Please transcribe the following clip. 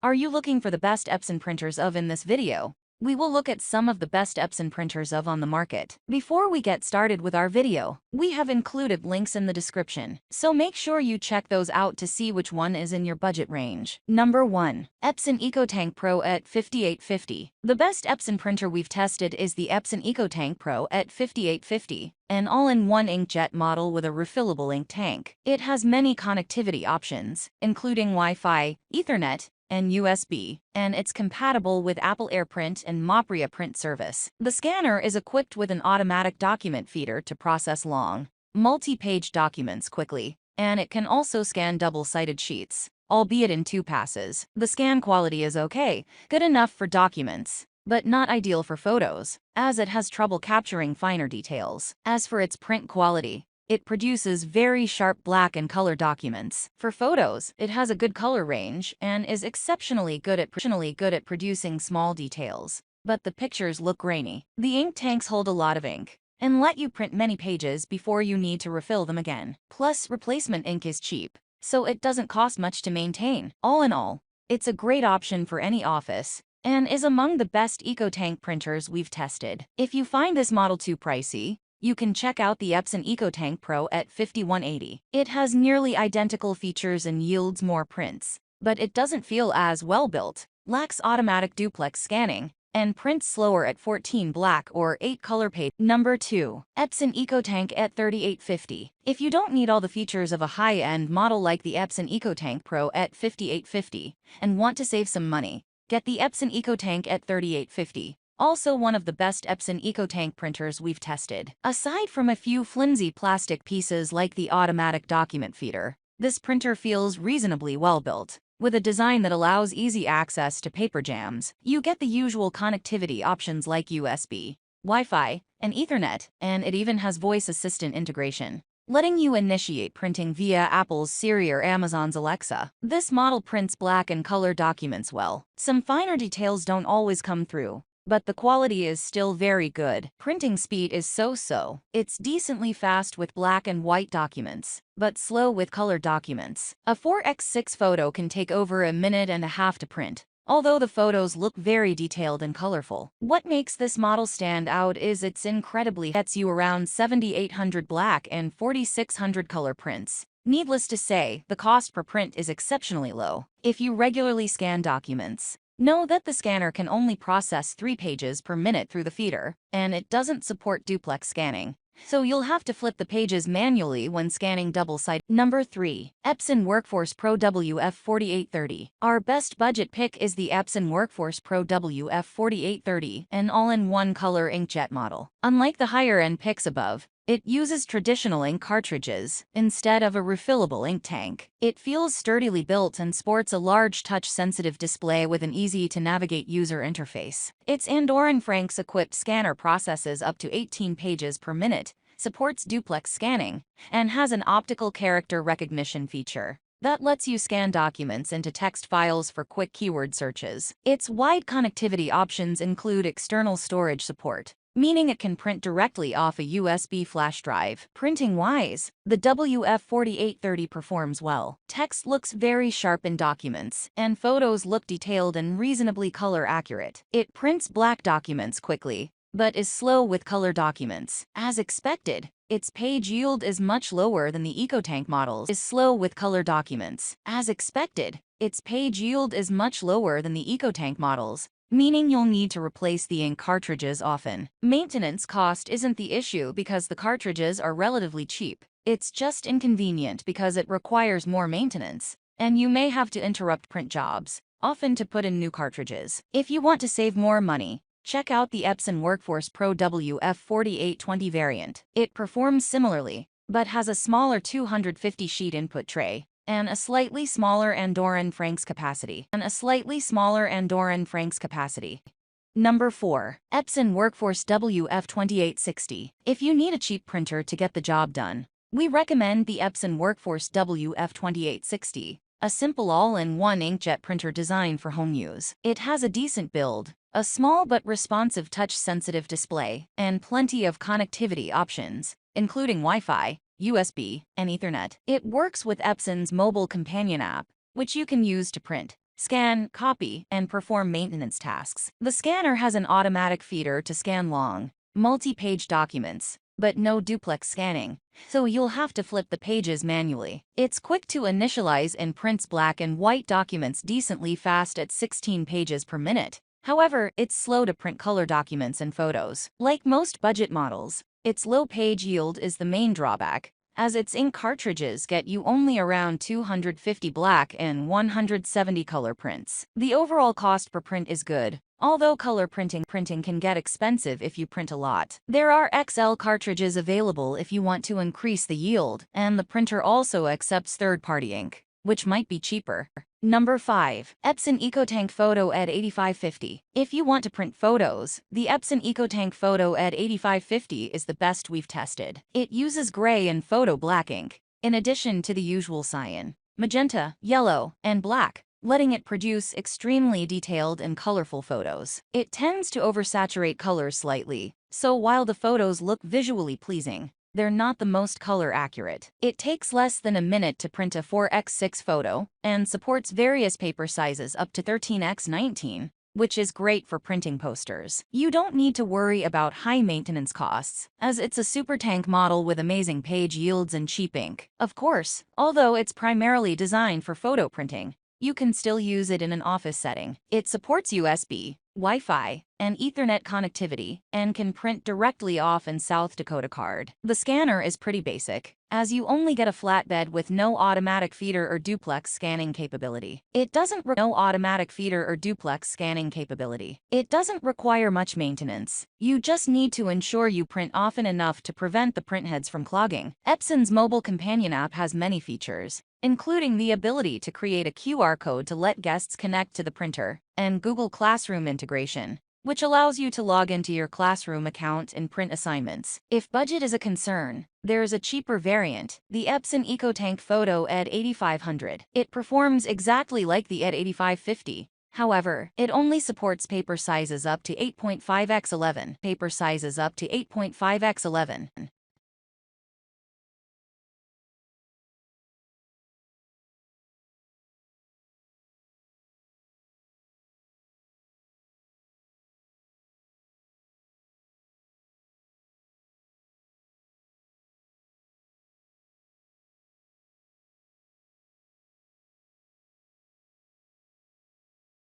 Are you looking for the best Epson printers in this video? We will look at some of the best Epson printers on the market. Before we get started with our video, we have included links in the description, so make sure you check those out to see which one is in your budget range. Number 1. Epson EcoTank Pro ET-5850. The best Epson printer we've tested is the Epson EcoTank Pro ET-5850, an all-in-one inkjet model with a refillable ink tank. It has many connectivity options, including Wi-Fi, Ethernet, and USB, and it's compatible with Apple AirPrint and Mopria print service. The scanner is equipped with an automatic document feeder to process long, multi-page documents quickly, and it can also scan double-sided sheets, albeit in 2 passes. The scan quality is okay, good enough for documents, but not ideal for photos, as it has trouble capturing finer details. As for its print quality, it produces very sharp black and color documents. For photos, it has a good color range and is exceptionally good at producing small details, but the pictures look grainy. The ink tanks hold a lot of ink and let you print many pages before you need to refill them again. Plus, replacement ink is cheap, so it doesn't cost much to maintain. All in all, it's a great option for any office and is among the best EcoTank printers we've tested. If you find this model too pricey, you can check out the Epson EcoTank Pro ET-5180. It has nearly identical features and yields more prints, but it doesn't feel as well built, lacks automatic duplex scanning, and prints slower at 14 black or 8 color pages. Number 2. Epson EcoTank ET-3850. If you don't need all the features of a high-end model like the Epson EcoTank Pro ET-5850 and want to save some money, get the Epson EcoTank ET-3850. Also one of the best Epson EcoTank printers we've tested. Aside from a few flimsy plastic pieces like the automatic document feeder, this printer feels reasonably well built. With a design that allows easy access to paper jams, you get the usual connectivity options like USB, Wi-Fi, and Ethernet, and it even has voice assistant integration, letting you initiate printing via Apple's Siri or Amazon's Alexa. This model prints black and color documents well. Some finer details don't always come through, but the quality is still very good. Printing speed is so-so. It's decently fast with black and white documents, but slow with color documents. A 4x6 photo can take over a minute and a half to print, although the photos look very detailed and colorful. What makes this model stand out is its incredibly gets you around 7,800 black and 4,600 color prints. Needless to say, the cost per print is exceptionally low. If you regularly scan documents, know that the scanner can only process 3 pages per minute through the feeder, and it doesn't support duplex scanning, so you'll have to flip the pages manually when scanning double-sided. Number 3. Epson Workforce Pro WF-4830. Our best budget pick is the Epson Workforce Pro WF-4830, an all-in-one color inkjet model. Unlike the higher-end picks above, it uses traditional ink cartridges instead of a refillable ink tank. It feels sturdily built and sports a large touch-sensitive display with an easy-to-navigate user interface. Its Andorran Franks-equipped scanner processes up to 18 pages per minute, supports duplex scanning, and has an optical character recognition feature that lets you scan documents into text files for quick keyword searches. Its wide connectivity options include external storage support, meaning it can print directly off a USB flash drive. Printing-wise, the WF-4830 performs well. Text looks very sharp in documents, and photos look detailed and reasonably color accurate. It prints black documents quickly, but is slow with color documents. As expected, its page yield is much lower than the EcoTank models. Meaning you'll need to replace the ink cartridges often. Maintenance cost isn't the issue because the cartridges are relatively cheap. It's just inconvenient because it requires more maintenance, and you may have to interrupt print jobs, often to put in new cartridges. If you want to save more money, check out the Epson Workforce Pro WF-4820 variant. It performs similarly, but has a smaller 250-sheet input tray and a slightly smaller Andorran Franks capacity. Number 4. Epson Workforce WF-2860. If you need a cheap printer to get the job done, we recommend the Epson Workforce WF-2860, a simple all-in-one inkjet printer designed for home use. It has a decent build, a small but responsive touch-sensitive display, and plenty of connectivity options, including Wi-Fi, USB, and Ethernet. It works with Epson's mobile companion app, which you can use to print, scan, copy, and perform maintenance tasks. The scanner has an automatic feeder to scan long, multi-page documents, but no duplex scanning, so you'll have to flip the pages manually. It's quick to initialize and prints black and white documents decently fast at 16 pages per minute. However, it's slow to print color documents and photos. Like most budget models, its low page yield is the main drawback, as its ink cartridges get you only around 250 black and 170 color prints. The overall cost per print is good, although color printing can get expensive if you print a lot. There are XL cartridges available if you want to increase the yield, and the printer also accepts third-party ink, which might be cheaper. Number 5. Epson EcoTank Photo ET-8550. If you want to print photos, the Epson EcoTank Photo ET-8550 is the best we've tested. It uses gray and photo black ink, in addition to the usual cyan, magenta, yellow, and black, letting it produce extremely detailed and colorful photos. It tends to oversaturate colors slightly, so while the photos look visually pleasing, they're not the most color accurate. It takes less than a minute to print a 4x6 photo and supports various paper sizes up to 13x19, which is great for printing posters. You don't need to worry about high maintenance costs, as it's a super tank model with amazing page yields and cheap ink. Of course, although it's primarily designed for photo printing, you can still use it in an office setting. It supports USB, Wi-Fi, and Ethernet connectivity, and can print directly off an South Dakota card. The scanner is pretty basic, as you only get a flatbed with no automatic feeder or duplex scanning capability. It doesn't require much maintenance. You just need to ensure you print often enough to prevent the printheads from clogging. Epson's mobile companion app has many features, including the ability to create a QR code to let guests connect to the printer, and Google Classroom integration, which allows you to log into your Classroom account and print assignments. If budget is a concern, there is a cheaper variant, the Epson EcoTank Photo ET-8500. It performs exactly like the ET-8550. However, it only supports paper sizes up to 8.5x11.